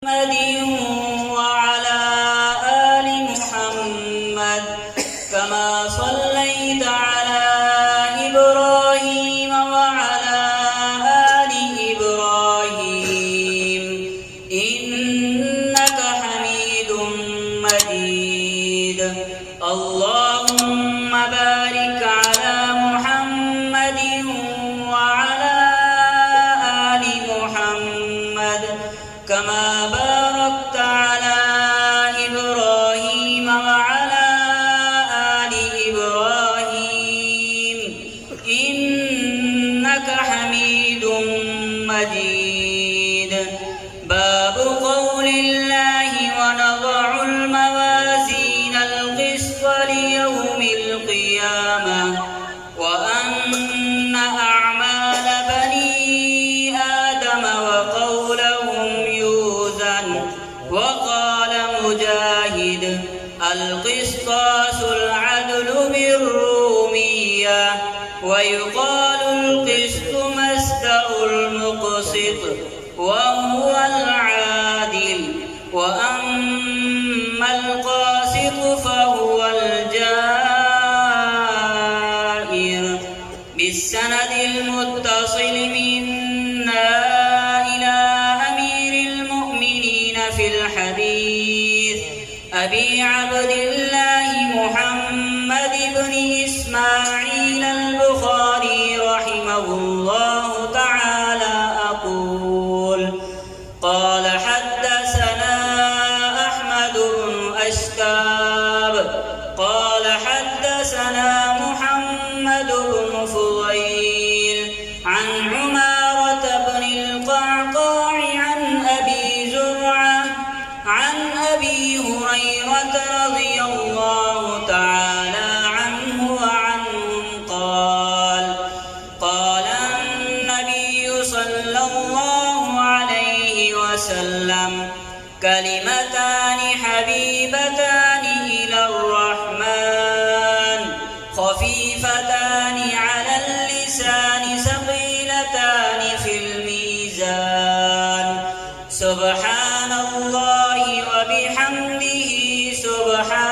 محمد وعلى آل محمد كما صليت على إبراهيم وعلى آل إبراهيم إنك حميد مجيد. اللهم بارك على محمد وعلى آل محمد كما باركت على إبراهيم وعلى آل إبراهيم إنك حميد مجيد. باب قول الله ونضع الموازين القسط ليوم القيامة وأن أعمال بني آدم وقولهم يوزن. وقال مجاهد: القسطاس العدل بالرومية. ويقال القسط مصدر المقسط وهو العادل. وأما القاسط فهو الجائر. بالسند المتصل منا إلى أمير المؤمنين في الحديث أبي عبد الله محمد بن إسماعيل البخاري رحمه الله تعالى أقول: قال حدثنا أحمد بن أشتاب قال حدثنا محمد بن فضيل عن عمارة بن القعقاع عن أبي زرعة عن أبي هريرة رضي الله تعالى عنه وعنهم قال: قال النبي صلى الله عليه وسلم: كلمتان حبيبتان إلى الرحمن خفيفتان على اللسان ثقيلتان في الميزان. سبحان الله وبحمده سبحان